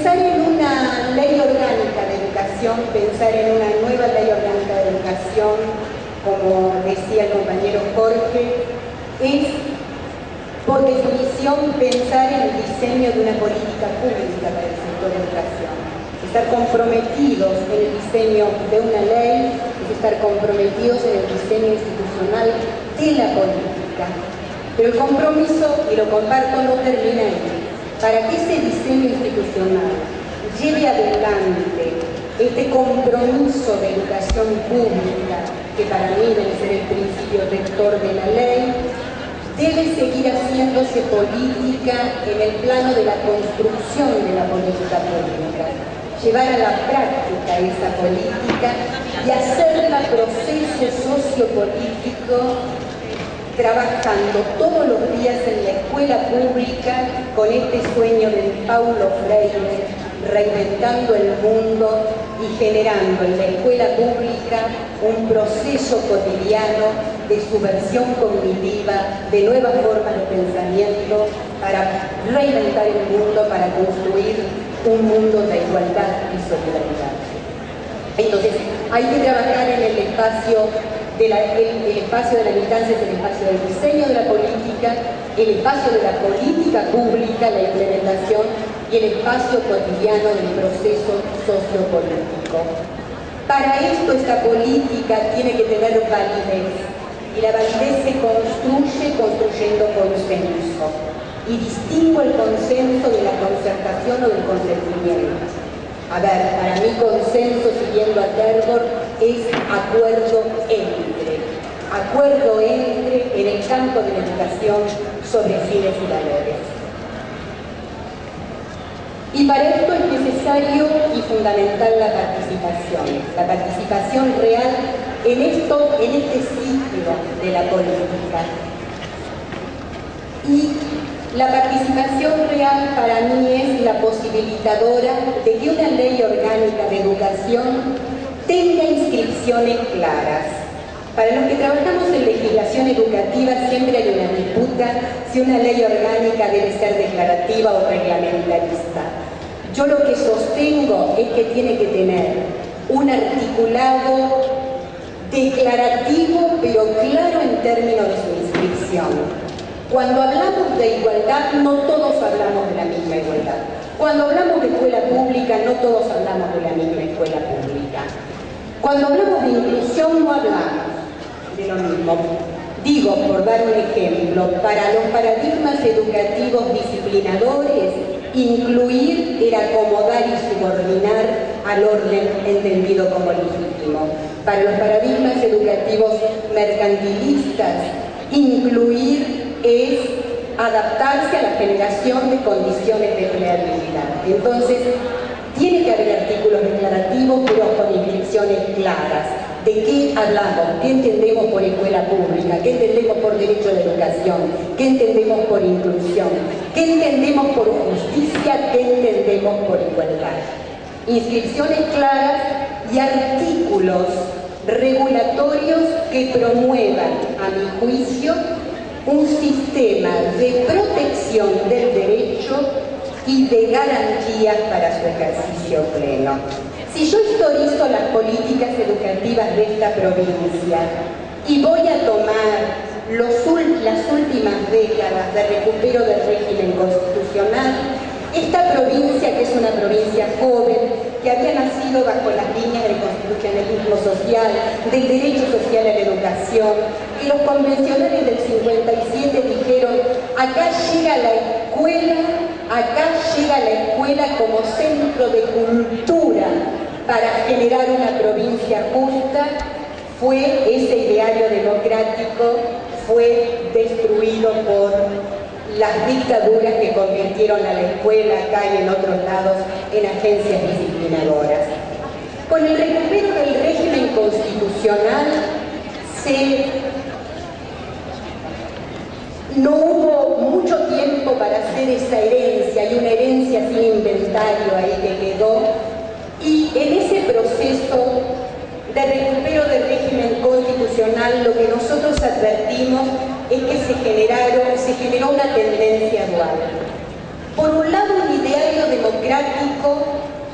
pensar en una ley orgánica de educación, pensar en una nueva ley orgánica de educación, como decía el compañero Jorge, es por definición pensar en el diseño de una política pública para el sector de educación. Estar comprometidos en el diseño de una ley es estar comprometidos en el diseño institucional de la política. Pero el compromiso, y lo comparto, no termina ahí. Para que ese diseño institucional lleve adelante este compromiso de educación pública, que para mí debe ser el principio rector de la ley, debe seguir haciéndose política en el plano de la construcción de la política pública, llevar a la práctica esa política y hacerla proceso sociopolítico, trabajando todos los días en la escuela pública con este sueño de Paulo Freire, reinventando el mundo y generando en la escuela pública un proceso cotidiano de subversión cognitiva, de nuevas formas de pensamiento para reinventar el mundo, para construir un mundo de igualdad y solidaridad. Entonces, hay que trabajar en el espacio el espacio de la militancia es el espacio del diseño de la política, el espacio de la política pública, la implementación, y el espacio cotidiano del proceso sociopolítico. Para esto esta política tiene que tener validez, y la validez se construye construyendo consenso. Y distingo el consenso de la concertación o del consentimiento. A ver, para mí consenso, siguiendo a Tergor, es acuerdo entre en el campo de la educación sobre fines y valores. Y para esto es necesario y fundamental la participación real en este ciclo de la política. Y la participación real para mí es la posibilitadora de que una ley orgánica de educación tenga inscripciones claras. Para los que trabajamos en legislación educativa siempre hay una disputa si una ley orgánica debe ser declarativa o reglamentarista. Yo lo que sostengo es que tiene que tener un articulado declarativo pero claro en términos de su inscripción. Cuando hablamos de igualdad, no todos hablamos de la misma igualdad. Cuando hablamos de escuela pública, no todos hablamos de la misma escuela pública. Cuando hablamos de inclusión, no hablamos de lo mismo. Digo, por dar un ejemplo, para los paradigmas educativos disciplinadores, incluir era acomodar y subordinar al orden entendido como legítimo. Para los paradigmas educativos mercantilistas, incluir es adaptarse a la generación de condiciones de empleabilidad. Entonces, tiene que haber artículos declarativos, pero con inscripciones claras. ¿De qué hablamos? ¿Qué entendemos por escuela pública? ¿Qué entendemos por derecho a la educación? ¿Qué entendemos por inclusión? ¿Qué entendemos por justicia? ¿Qué entendemos por igualdad? Inscripciones claras y artículos regulatorios que promuevan, a mi juicio, un sistema de protección del derecho y de garantías para su ejercicio pleno. Si yo historizo las políticas educativas de esta provincia y voy a tomar las últimas décadas de recupero del régimen constitucional, esta provincia, que es una provincia joven, que había nacido bajo las líneas del constitucionalismo social, del derecho social a la educación, y los convencionales del 57 dijeron: acá llega la escuela como centro de cultura para generar una provincia justa. Ese ideario democrático fue destruido por las dictaduras que convirtieron a la escuela acá y en otros lados en agencias disciplinadoras. Con el recupero del régimen constitucional no hubo mucho tiempo para hacer esa herencia, y una herencia sin inventario ahí que quedó, y en ese proceso de recupero del régimen constitucional lo que nosotros advertimos es que se generó una tendencia dual. Por un lado, un ideario democrático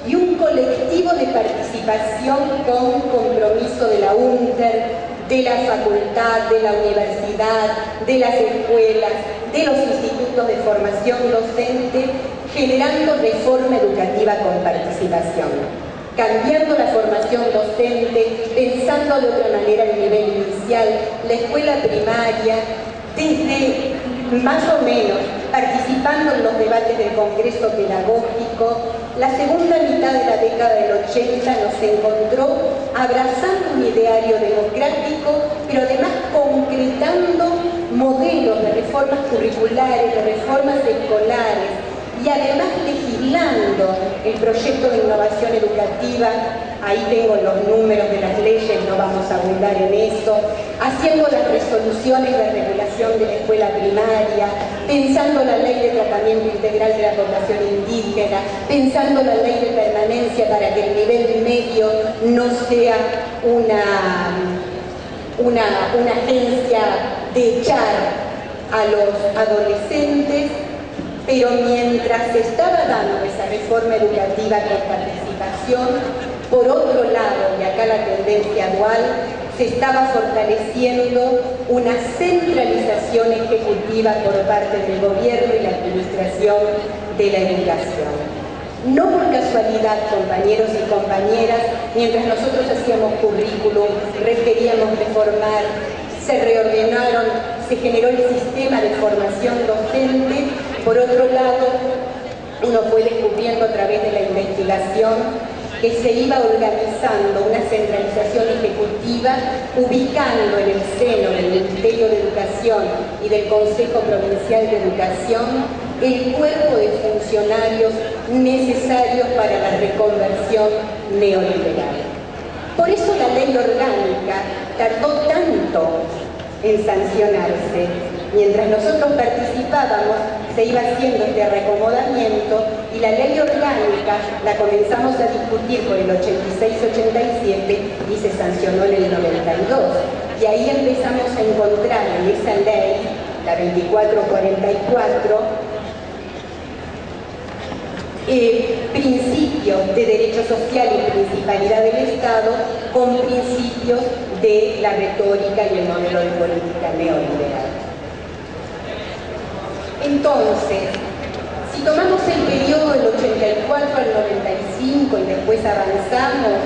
y un colectivo de participación con compromiso de la UNTER, de la facultad, de la universidad, de las escuelas, de los institutos de formación docente, generando reforma educativa con participación, cambiando la formación docente, pensando de otra manera el nivel inicial, la escuela primaria, desde más o menos participando en los debates del Congreso Pedagógico. La segunda mitad de la década del 80 nos encontró abrazando un ideario democrático, pero además concretando modelos de reformas curriculares, de reformas escolares, y además legislando el proyecto de innovación educativa. Ahí tengo los números de las leyes, no vamos a abundar en eso, haciendo las resoluciones de regulación de la escuela primaria, pensando la ley de tratamiento integral de la población indígena, pensando la ley de permanencia para que el nivel medio no sea una agencia de echar a los adolescentes. Pero mientras se estaba dando esa reforma educativa con participación, por otro lado, y acá la tendencia dual, se estaba fortaleciendo una centralización ejecutiva por parte del gobierno y la administración de la educación. No por casualidad, compañeros y compañeras, mientras nosotros hacíamos currículum, queríamos reformar, se reordenaron, se generó el sistema de formación docente. Por otro lado, uno fue descubriendo a través de la investigación que se iba organizando una centralización ejecutiva, ubicando en el seno del Ministerio de Educación y del Consejo Provincial de Educación el cuerpo de funcionarios necesarios para la reconversión neoliberal. Por eso la ley orgánica tardó tanto en sancionarse. Mientras nosotros participábamos, se iba haciendo este reacomodamiento y la ley orgánica la comenzamos a discutir por el 86-87 y se sancionó en el 92. Y ahí empezamos a encontrar en esa ley, la 2444, principios de derecho social y principalidad del Estado con principios de la retórica y el modelo de política neoliberal. Entonces, si tomamos el periodo del 84 al 95 y después avanzamos,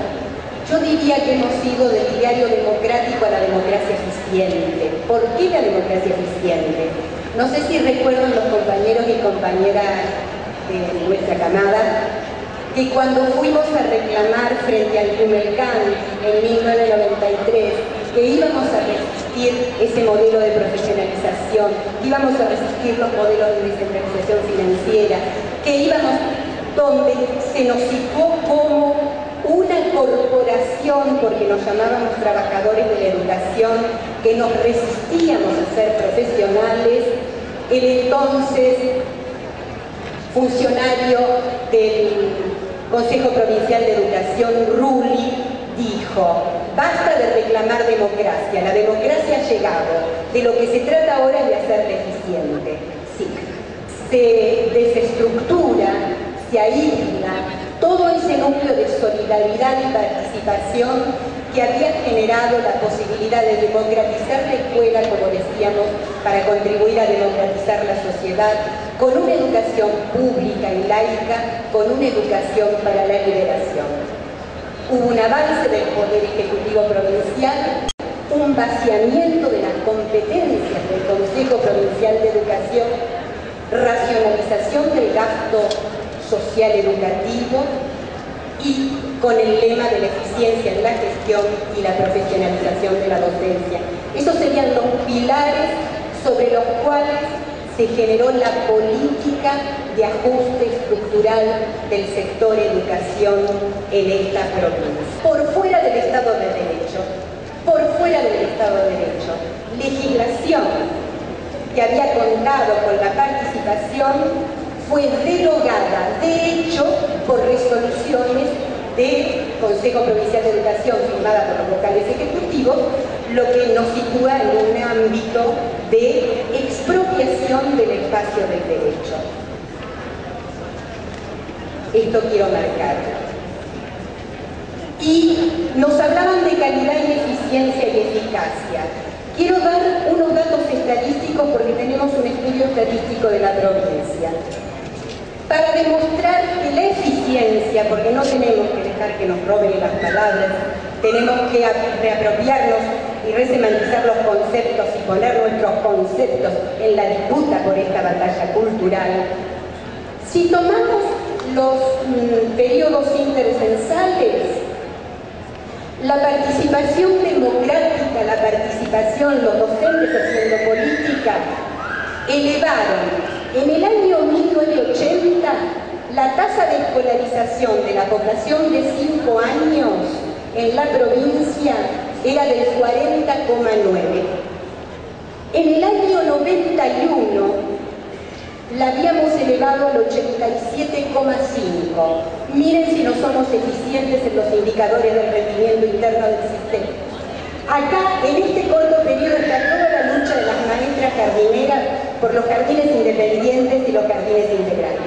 yo diría que hemos ido del ideario democrático a la democracia eficiente. ¿Por qué la democracia eficiente? No sé si recuerdan los compañeros y compañeras de nuestra camada que cuando fuimos a reclamar frente al Cumelcán en 1993 que íbamos a resistir ese modelo de profesionalización, que íbamos a resistir los modelos de descentralización financiera, que íbamos donde se nos situó como una corporación, porque nos llamábamos trabajadores de la educación, que nos resistíamos a ser profesionales, el entonces funcionario del Consejo Provincial de Educación, Rulli, dijo: basta de reclamar democracia, la democracia ha llegado, de lo que se trata ahora es de hacerla eficiente. Sí, se desestructura, se aísla todo ese núcleo de solidaridad y participación que había generado la posibilidad de democratizar la escuela, como decíamos, para contribuir a democratizar la sociedad, con una educación pública y laica, con una educación para la liberación. Hubo un avance del Poder Ejecutivo Provincial, un vaciamiento de las competencias del Consejo Provincial de Educación, racionalización del gasto social educativo y con el lema de la eficiencia en la gestión y la profesionalización de la docencia. Esos serían los pilares sobre los cuales se generó la política de ajuste estructural del sector educación en esta provincia. Por fuera del Estado de Derecho, por fuera del Estado de Derecho, legislación que había contado con la participación fue derogada, de hecho, por resoluciones del Consejo Provincial de Educación firmada por los vocales ejecutivos, lo que nos sitúa en un ámbito de expropiación del espacio del derecho. Esto quiero marcarlo. Y nos hablaban de calidad y eficiencia y eficacia. Quiero dar unos datos estadísticos porque tenemos un estudio estadístico de la provincia. Para demostrar que la eficiencia, porque no tenemos que dejar que nos roben las palabras, tenemos que reapropiarnos y resemantizar los conceptos y poner nuestros conceptos en la disputa por esta batalla cultural. Si tomamos los periodos intercensales, la participación democrática, la participación, los docentes haciendo política, elevaron en el año 1980 la tasa de escolarización de la población de 5 años en la provincia era del 40,9. En el año 91 la habíamos elevado al 87,5. Miren si no somos eficientes en los indicadores del rendimiento interno del sistema. Acá, en este corto periodo, está toda la lucha de las maestras jardineras por los jardines independientes y los jardines integrales.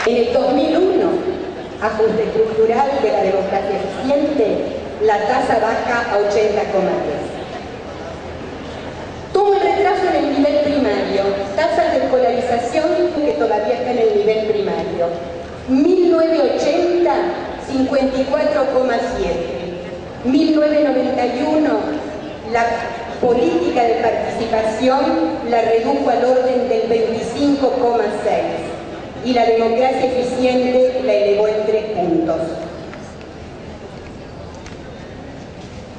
En el 2001, ajuste estructural de la democracia eficiente, la tasa baja a 80,10. Tomo el retraso en el nivel primario, tasas de escolarización que todavía están en el nivel primario. 1980, 54,7. 1991, la política de participación la redujo al orden del 25,6 y la democracia eficiente la elevó en 3 puntos.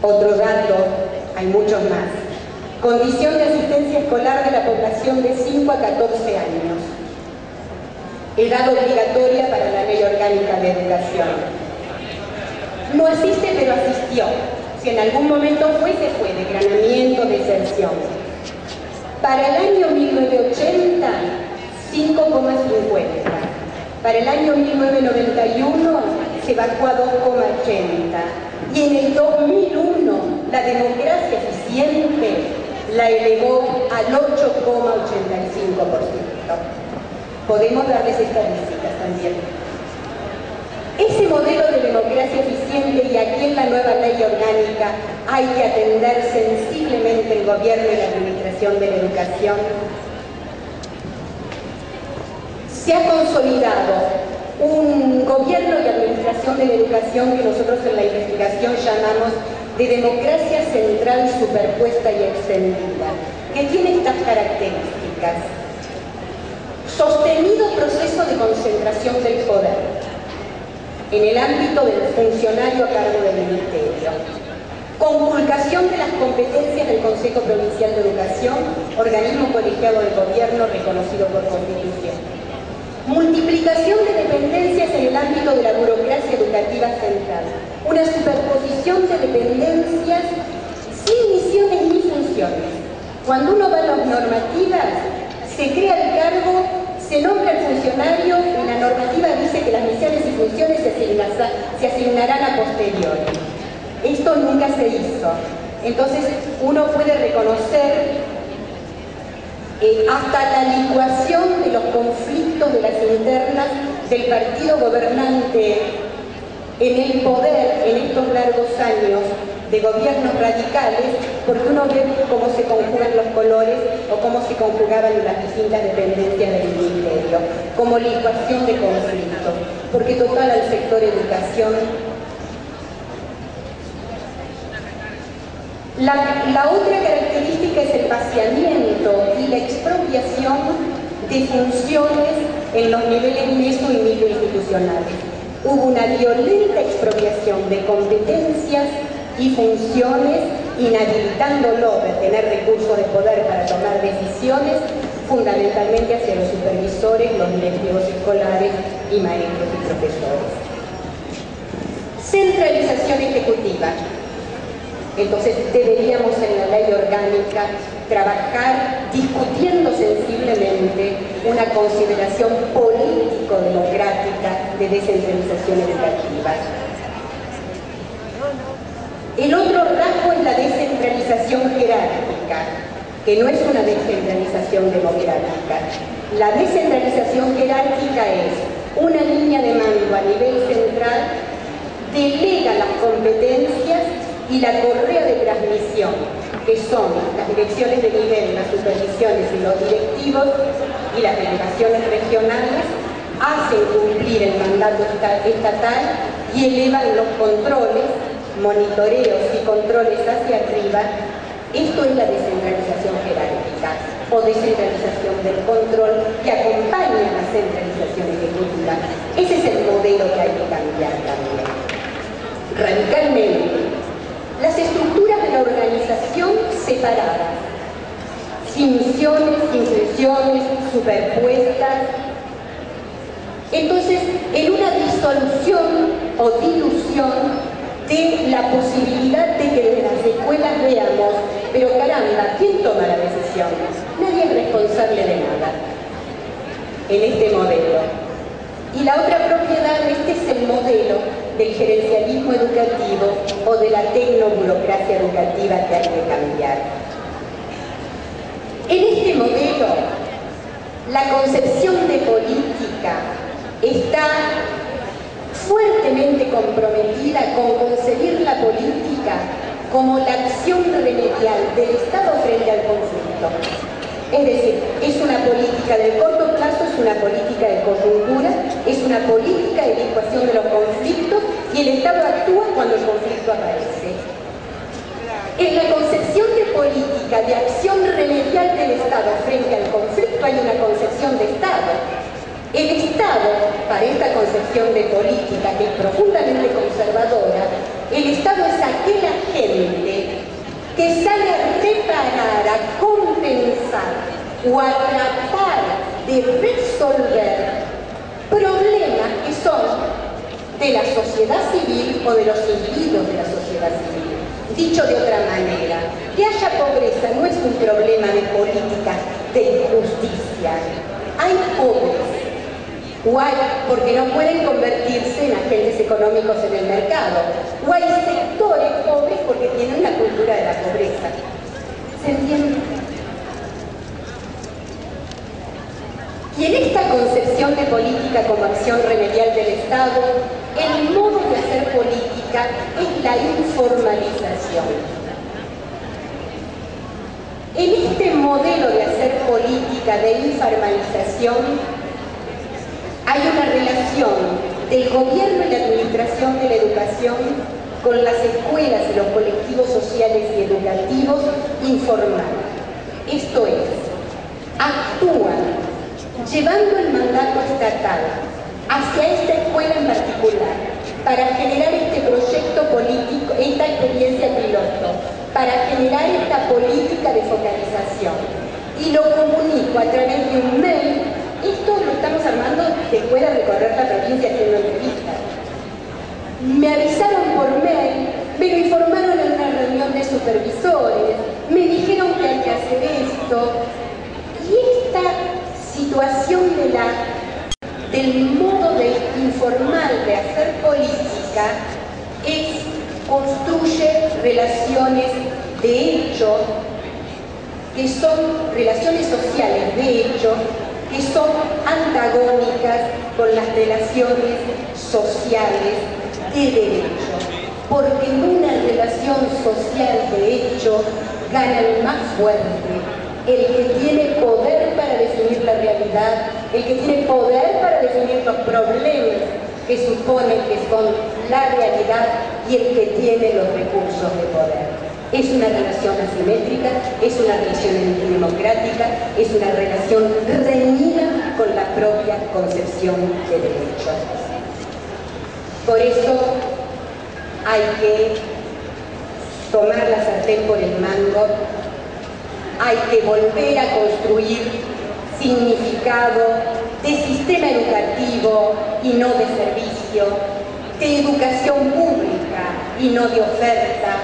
Otro dato, hay muchos más. Condición de asistencia escolar de la población de 5 a 14 años. Edad obligatoria para la Ley Orgánica de Educación. No asiste, pero asistió. Si en algún momento fue, se fue. Decranamiento, deserción. Para el año 1980, 5,50. Para el año 1991, se bajó a 2,80. Y en el 2001, la democracia eficiente la elevó al 8,85%. Podemos darles estadísticas también. Ese modelo de democracia eficiente, y aquí en la nueva ley orgánica hay que atender sensiblemente el gobierno y la administración de la educación, se ha consolidado un gobierno y administración de la educación que nosotros en la investigación llamamos de democracia central superpuesta y extendida, que tiene estas características. Sostenido proceso de concentración del poder en el ámbito del funcionario a cargo del ministerio. Conculcación de las competencias del Consejo Provincial de Educación, organismo colegiado del gobierno reconocido por Constitución. Multiplicación de dependencias en el ámbito de la burocracia educativa central. Una superposición de dependencias sin misiones ni funciones. Cuando uno va a las normativas, se crea el cargo, se nombra el funcionario y la normativa dice que las misiones y funciones se asignarán a posteriori. Esto nunca se hizo. Entonces uno puede reconocer hasta la licuación de los conflictos de las internas del partido gobernante en el poder en estos largos años de gobiernos radicales, porque uno ve cómo se conjugan los colores o cómo se conjugaban las distintas dependencias del ministerio, como licuación de conflictos, porque total al sector educación. La otra característica es el vaciamiento y la expropiación de funciones en los niveles meso y microinstitucionales. Hubo una violenta expropiación de competencias y funciones, inhabilitándolo de tener recursos de poder para tomar decisiones, fundamentalmente hacia los supervisores, los directivos escolares y maestros y profesores. Centralización ejecutiva. Entonces deberíamos en la ley orgánica trabajar discutiendo sensiblemente una consideración político-democrática de descentralización educativa. El otro rasgo es la descentralización jerárquica. que no es una descentralización democrática. La descentralización jerárquica es una línea de mando a nivel central, delega las competencias y la correa de transmisión, que son las direcciones de nivel, las supervisiones y los directivos y las delegaciones regionales, hacen cumplir el mandato estatal y elevan los controles, monitoreos y controles hacia arriba. Esto es la descentralización jerárquica o descentralización del control que acompaña a la centralización ejecutiva. Ese es el modelo que hay que cambiar también, radicalmente. Las estructuras de la organización separadas, sin misiones, sin funciones, superpuestas. Entonces, en una disolución o dilución de la posibilidad de que desde las escuelas veamos, pero caramba, ¿quién toma la decisión? Nadie es responsable de nada en este modelo. Y la otra propiedad, este es el modelo del gerencialismo educativo o de la tecnoburocracia educativa que hay que cambiar. En este modelo, la concepción de política está fuertemente comprometida con concebir la política como la acción remedial del Estado frente al conflicto. Es decir, es una política de corto plazo, es una política de coyuntura, es una política de licuación de los conflictos y el Estado actúa cuando el conflicto aparece. En la concepción de política de acción remedial del Estado frente al conflicto hay una concepción de Estado. El Estado, para esta concepción de política que es profundamente conservadora, el Estado es aquel agente que sale a reparar, a compensar o a tratar de resolver problemas que son de la sociedad civil o de los individuos de la sociedad civil. Dicho de otra manera, que haya pobreza no es un problema de política de injusticia. Hay pobres, o hay porque no pueden convertirse en agentes económicos en el mercado, o hay sectores pobres porque tienen una cultura de la pobreza. ¿Se entiende? Y en esta concepción de política como acción remedial del Estado, el modo de hacer política es la informalización. En este modelo de hacer política de informalización, hay una relación del gobierno y la administración de la educación con las escuelas y los colectivos sociales y educativos informales. Esto es, actúan llevando el mandato estatal hacia esta escuela en particular para generar este proyecto político, esta experiencia piloto, para generar esta política de focalización. Y lo comunico a través de un mail. Esto lo estamos armando después de recorrer la provincia haciendo entrevistas. Me avisaron por mail, me lo informaron en una reunión de supervisores, me dijeron que hay que hacer esto. Y esta situación del modo informal de hacer política construye relaciones de hecho, que son relaciones sociales de hecho, que son antagónicas con las relaciones sociales de derecho. Porque en una relación social de hecho gana el más fuerte, el que tiene poder para definir la realidad, el que tiene poder para definir los problemas que supone que son la realidad y el que tiene los recursos de poder. Es una relación asimétrica, es una relación antidemocrática, es una relación reñida con la propia concepción de derecho. Por eso hay que tomar la sartén por el mango, hay que volver a construir significado de sistema educativo y no de servicio, de educación pública y no de oferta,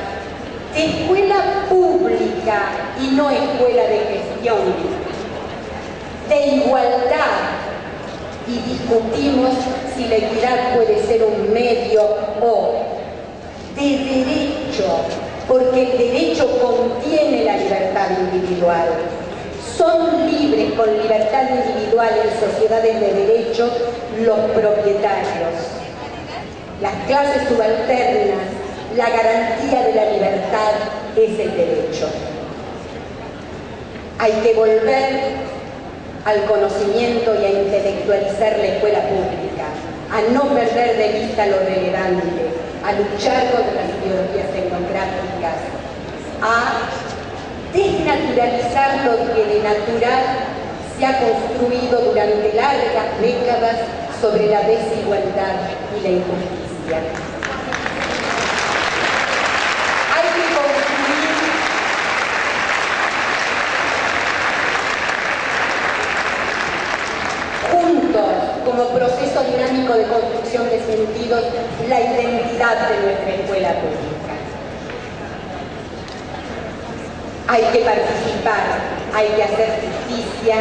de escuela pública y no escuela de gestión, de igualdad, y discutimos si la equidad puede ser un medio o de derecho porque el derecho contiene la libertad individual. Son libres con libertad individual en sociedades de derecho los propietarios. Las clases subalternas, la garantía de la libertad es el derecho. Hay que volver al conocimiento y a intelectualizar la escuela pública, a no perder de vista lo relevante, a luchar contra las ideologías tecnocráticas, a desnaturalizar lo que de natural se ha construido durante largas décadas sobre la desigualdad y la injusticia. Hay que construir juntos, como proceso dinámico de construcción de sentidos, la identidad de nuestra escuela pública. Hay que participar, hay que hacer justicia,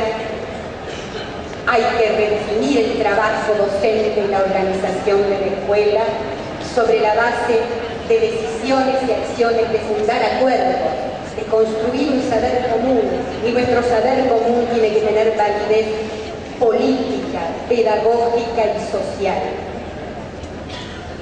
hay que redefinir el trabajo docente en la organización de la escuela sobre la base de decisiones y acciones, de fundar acuerdos, de construir un saber común, y nuestro saber común tiene que tener validez política, pedagógica y social.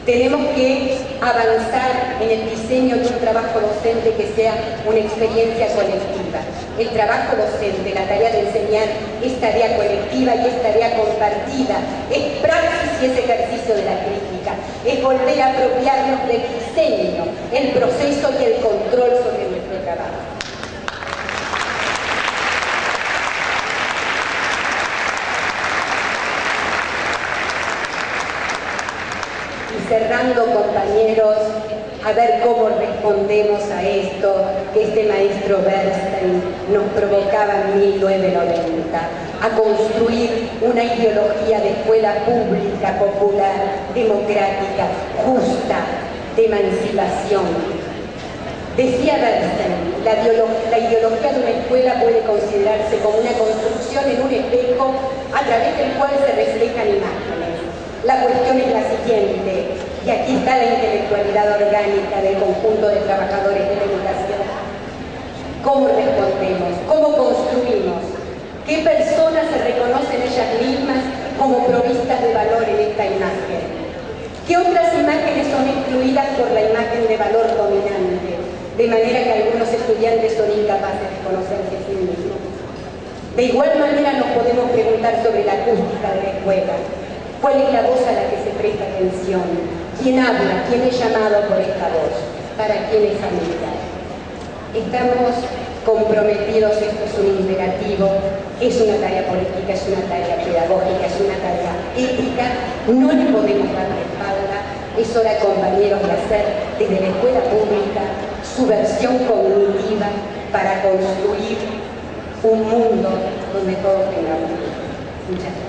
Tenemos que avanzar en el diseño de un trabajo docente que sea una experiencia colectiva. El trabajo docente, la tarea de enseñar, es tarea colectiva y es tarea compartida. Es praxis y es ejercicio de la crítica. Es volver a apropiarnos del diseño, el proceso y el control sobre nuestro trabajo. Cerrando, compañeros, a ver cómo respondemos a esto que este maestro Bernstein nos provocaba en 1990, a construir una ideología de escuela pública, popular, democrática, justa, de emancipación. Decía Bernstein, la ideología de una escuela puede considerarse como una construcción en un espejo a través del cual se reflejan imágenes. La cuestión es la siguiente, y aquí está la intelectualidad orgánica del conjunto de trabajadores de la educación. ¿Cómo respondemos? ¿Cómo construimos? ¿Qué personas se reconocen ellas mismas como provistas de valor en esta imagen? ¿Qué otras imágenes son excluidas por la imagen de valor dominante? De manera que algunos estudiantes son incapaces de conocerse a sí mismos. De igual manera nos podemos preguntar sobre la acústica de la escuela. ¿Cuál es la voz a la que se presta atención? ¿Quién habla? ¿Quién es llamado por esta voz? ¿Para quién es amiga? Estamos comprometidos, esto es un imperativo, es una tarea política, es una tarea pedagógica, es una tarea ética, no le podemos dar la espalda. Es hora, compañeros, de hacer desde la escuela pública subversión cognitiva para construir un mundo donde todos tengamos vida. Muchas gracias.